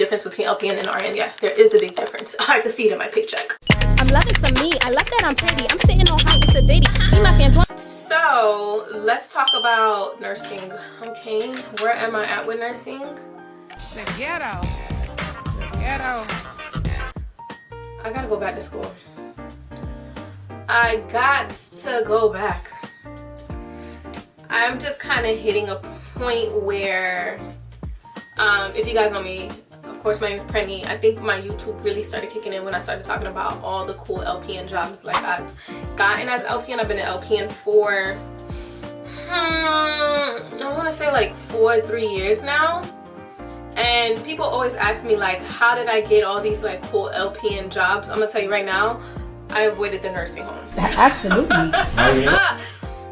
difference between LPN and RN. Yeah, there is a big difference. I can see it in my paycheck. I'm loving some me. I love that I'm pretty. I'm sitting on high with sedated. Be my fan. So let's talk about nursing. Okay, where am I at with nursing? The ghetto. The ghetto. I gotta go back to school. I got to go back. I'm just kind of hitting a point where, if you guys know me, of course my name is Prenny. I think my YouTube really started kicking in when I started talking about all the cool LPN jobs like I've gotten as LPN. I've been an LPN for, I want to say like 3 years now. And people always ask me like, how did I get all these like cool LPN jobs? I'm gonna tell you right now, I avoided the nursing home. Absolutely.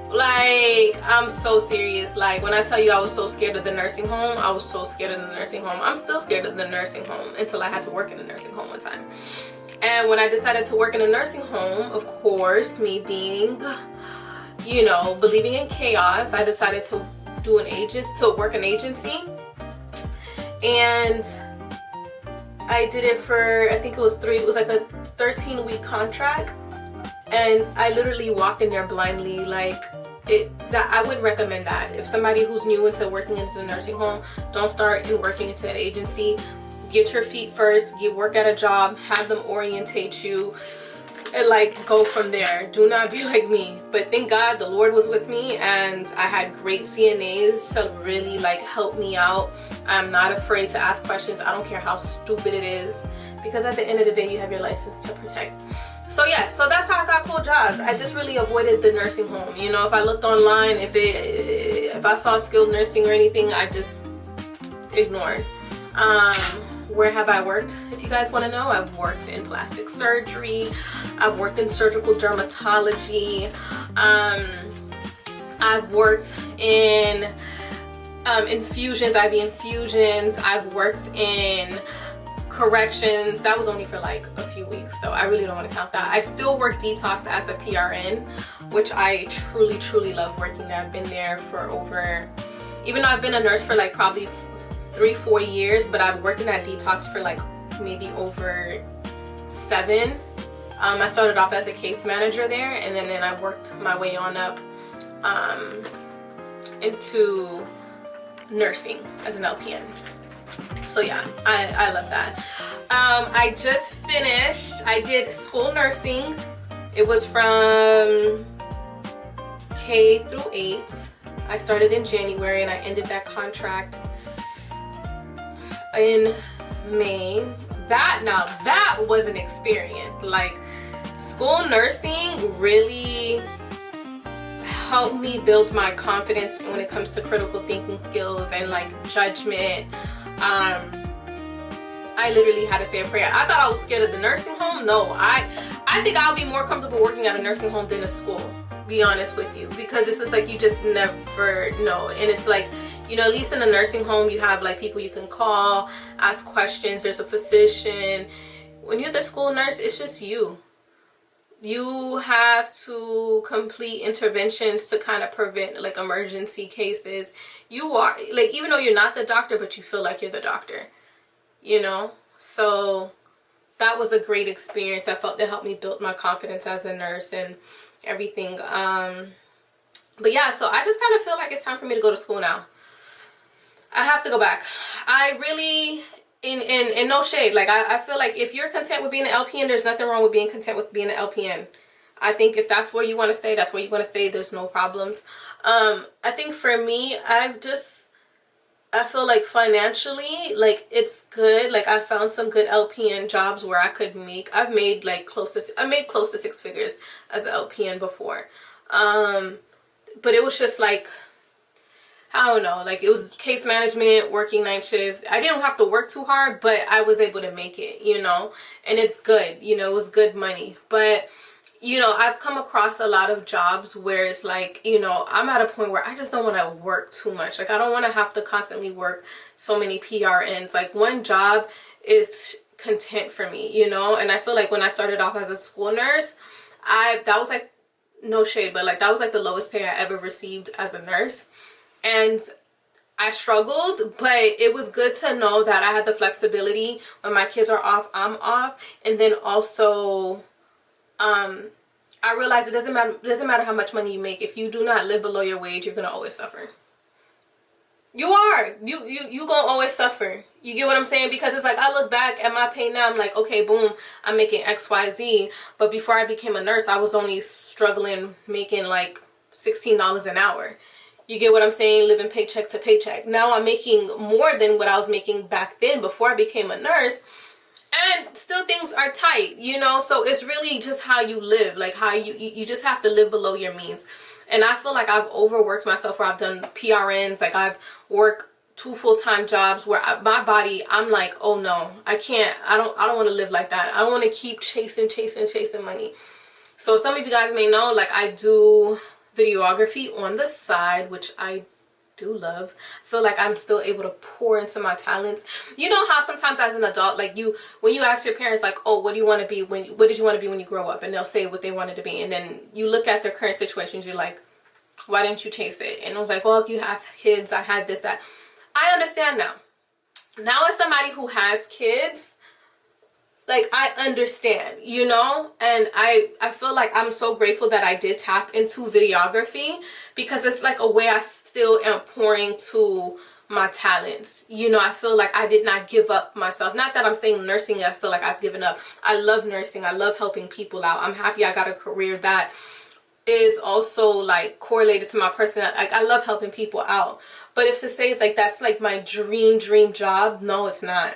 Like, I'm so serious. Like, when I tell you I was so scared of the nursing home, I was so scared of the nursing home. I'm still scared of the nursing home until I had to work in a nursing home one time. And when I decided to work in a nursing home, of course, me being, you know, believing in chaos, I decided to work an agency. And I did it for, I think it was like a 13-week contract. And I literally walked in there blindly. Like, that I wouldn't recommend that. If somebody who's new into working into a nursing home, don't start in working into an agency. Get your feet first, work at a job, have them orientate you, and like go from there. Do not be like me. But thank God the Lord was with me, and I had great CNAs to really like help me out. I'm not afraid to ask questions. I don't care how stupid it is, because at the end of the day you have your license to protect. So yeah, so that's how I got cool jobs. I just really avoided the nursing home. You know, if I looked online, if I saw skilled nursing or anything, I just ignored. Where have I worked? If you guys want to know, I've worked in plastic surgery. I've worked in surgical dermatology. I've worked in infusions, IV infusions. I've worked in corrections. That was only for like a few weeks, so I really don't want to count that. I still work detox as a PRN, which I truly love working there. I've been there for over, even though I've been a nurse for like probably 3-4 years, but I've worked in that detox for like maybe over 7. I started off as a case manager there, and then I worked my way on up into nursing as an LPN. So yeah, I love that. I just finished, I did school nursing. It was from K through 8. I started in January and I ended that contract in May. That was an experience. Like, school nursing really helped me build my confidence when it comes to critical thinking skills and like judgment. I literally had to say a prayer. I thought I was scared of the nursing home. No, I think I'll be more comfortable working at a nursing home than a school, be honest with you, because it's just like you just never know. And it's like, you know, at least in a nursing home you have like people you can call, ask questions, there's a physician. When you're the school nurse, it's just you have to complete interventions to kind of prevent like emergency cases. You are like, even though you're not the doctor, but you feel like you're the doctor, you know. So that was a great experience. I felt it helped me build my confidence as a nurse and everything. But yeah, so I just kind of feel like it's time for me to go to school now. I have to go back. I really, in no shade, like I feel like if you're content with being an LPN, there's nothing wrong with being content with being an LPN. I think if that's where you want to stay, that's where you want to stay. There's no problems. I think for me, I feel like financially, like it's good. Like I found some good LPN jobs where I could I made close to 6 figures as an LPN before. But it was just like, I don't know, like it was case management, working night shift. I didn't have to work too hard, but I was able to make it, you know, and it's good, you know, it was good money. But, you know, I've come across a lot of jobs where it's like, you know, I'm at a point where I just don't want to work too much. Like I don't want to have to constantly work so many PRNs. Like one job is content for me, you know. And I feel like when I started off as a school nurse, that was like, no shade, but like that was like the lowest pay I ever received as a nurse. And I struggled, but it was good to know that I had the flexibility when my kids are off, I'm off. And then also, I realized it doesn't matter how much money you make. If you do not live below your wage, you're gonna always suffer. You are. You gonna always suffer. You get what I'm saying? Because it's like, I look back at my pay now, I'm like, okay, boom, I'm making XYZ. But before I became a nurse, I was only struggling making like $16 an hour. You get what I'm saying? Living paycheck to paycheck. Now I'm making more than what I was making back then before I became a nurse. And still things are tight, you know? So it's really just how you live. Like how you just have to live below your means. And I feel like I've overworked myself where I've done PRNs. Like I've worked 2 full-time jobs where my body, I'm like, oh no, I can't. I don't want to live like that. I want to keep chasing money. So some of you guys may know, like, I do videography on the side, which I do love. I feel like I'm still able to pour into my talents. You know how sometimes as an adult, like when you ask your parents, like, oh, what do you want to be what did you want to be when you grow up? And they'll say what they wanted to be. And then you look at their current situations, you're like, why didn't you chase it? And I was like, well, you have kids, I had this, that. I understand now. Now as somebody who has kids, like, I understand, you know? And I feel like I'm so grateful that I did tap into videography, because it's like a way I still am pouring to my talents. You know, I feel like I did not give up myself. Not that I'm saying nursing, I feel like I've given up. I love nursing. I love helping people out. I'm happy I got a career that is also like correlated to my personality. Like, I love helping people out. But if to say like that's like my dream job, no, it's not.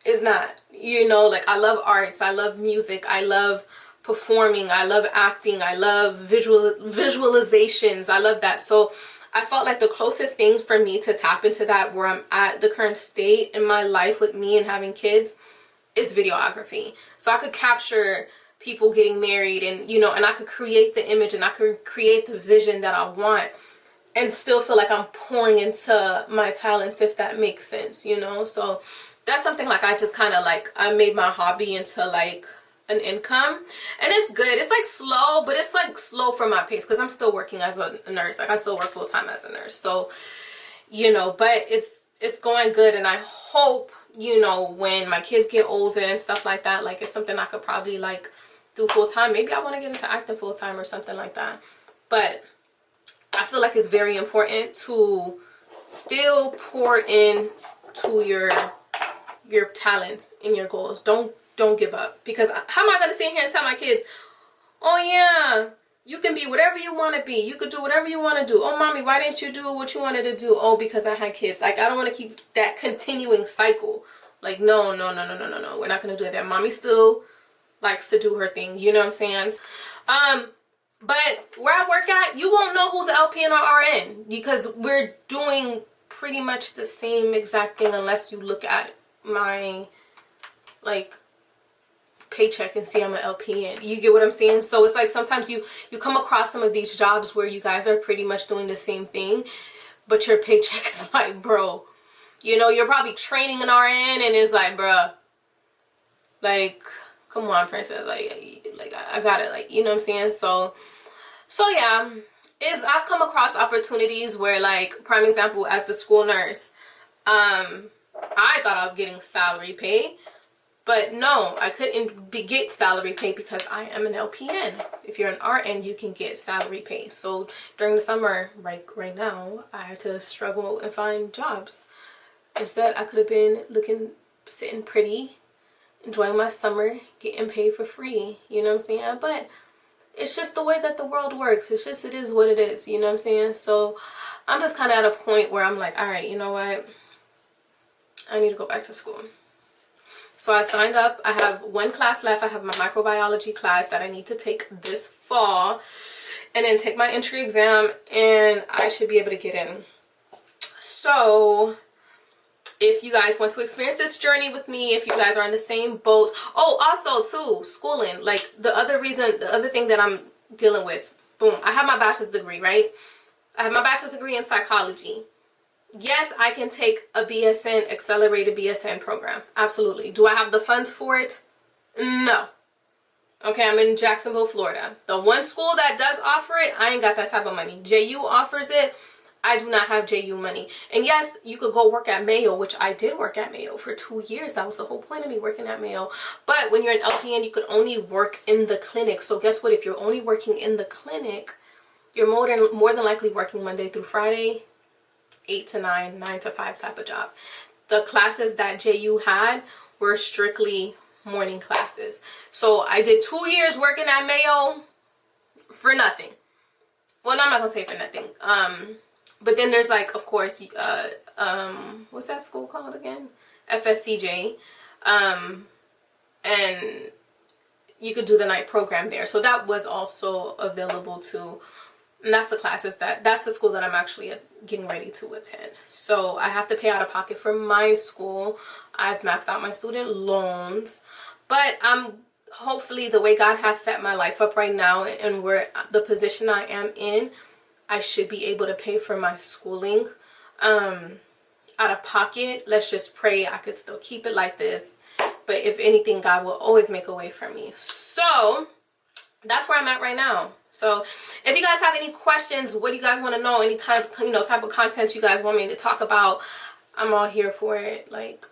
It's not. You know, like, I love arts, I love music, I love performing, I love acting, I love visualizations, I love that. So I felt like the closest thing for me to tap into that, where I'm at the current state in my life with me and having kids, is videography. So I could capture people getting married, and, you know, and I could create the image and I could create the vision that I want, and still feel like I'm pouring into my talents, if that makes sense, you know? So that's something like I just kind of like, I made my hobby into like an income. And it's good. It's like slow, but it's like slow for my pace, because I'm still working as a nurse. Like, I still work full time as a nurse. So, you know, but it's going good. And I hope, you know, when my kids get older and stuff like that, like, it's something I could probably like do full time. Maybe I want to get into acting full time or something like that. But I feel like it's very important to still pour in to your talents and your goals. Don't give up, because how am I going to sit here and tell my kids, oh yeah, you can be whatever you want to be, you could do whatever you want to do, oh mommy, why didn't you do what you wanted to do? Oh, because I had kids. Like, I don't want to keep that continuing cycle. Like, no, we're not going to do that. Mommy still likes to do her thing, you know what I'm saying? But where I work at, you won't know who's LPN or RN, because we're doing pretty much the same exact thing, unless you look at my like paycheck and see I'm an LPN. You get what I'm saying? So it's like sometimes you come across some of these jobs where you guys are pretty much doing the same thing, but your paycheck is like, bro, you know, you're probably training an RN and it's like, bruh, like, come on, princess, like I got it, like, you know what I'm saying? So yeah, I've come across opportunities where, like, prime example, as the school nurse, I thought I was getting salary pay, but no, I couldn't get salary pay because I am an LPN. If you're an RN, you can get salary pay. So during the summer, like right now, I had to struggle and find jobs. Instead, I could have been sitting pretty, enjoying my summer, getting paid for free. You know what I'm saying? But it's just the way that the world works. It is what it is. You know what I'm saying? So I'm just kind of at a point where I'm like, all right, you know what? I need to go back to school. So I signed up. I have 1 class left. I have my microbiology class that I need to take this fall, and then take my entry exam, and I should be able to get in. So if you guys want to experience this journey with me, if you guys are in the same boat. Oh, also too, schooling. Like, the other thing that I'm dealing with, boom, I have my bachelor's degree, right? I have my bachelor's degree in psychology. Yes, I can take a BSN, accelerated BSN program. Absolutely. Do I have the funds for it? No. Okay, I'm in Jacksonville, Florida. The one school that does offer it, I ain't got that type of money. JU offers it. I do not have JU money. And yes, you could go work at Mayo, which I did work at Mayo for 2 years. That was the whole point of me working at Mayo. But when you're an LPN, you could only work in the clinic. So guess what? If you're only working in the clinic, you're more than likely working Monday through Friday, 8 to 9, 9 to 5 type of job. The classes that JU had were strictly morning classes. So I did 2 years working at Mayo for nothing. Well, no, I'm not gonna say for nothing. But then there's like, of course, what's that school called again? FSCJ. And you could do the night program there. So that was also available too. And that's the school that I'm actually getting ready to attend. So I have to pay out of pocket for my school. I've maxed out my student loans. But I'm hopefully, the way God has set my life up right now and where the position I am in, I should be able to pay for my schooling out of pocket. Let's just pray I could still keep it like this. But if anything, God will always make a way for me. So that's where I'm at right now. So if you guys have any questions, what do you guys want to know, any kind of, type of content you guys want me to talk about, I'm all here for it. Like,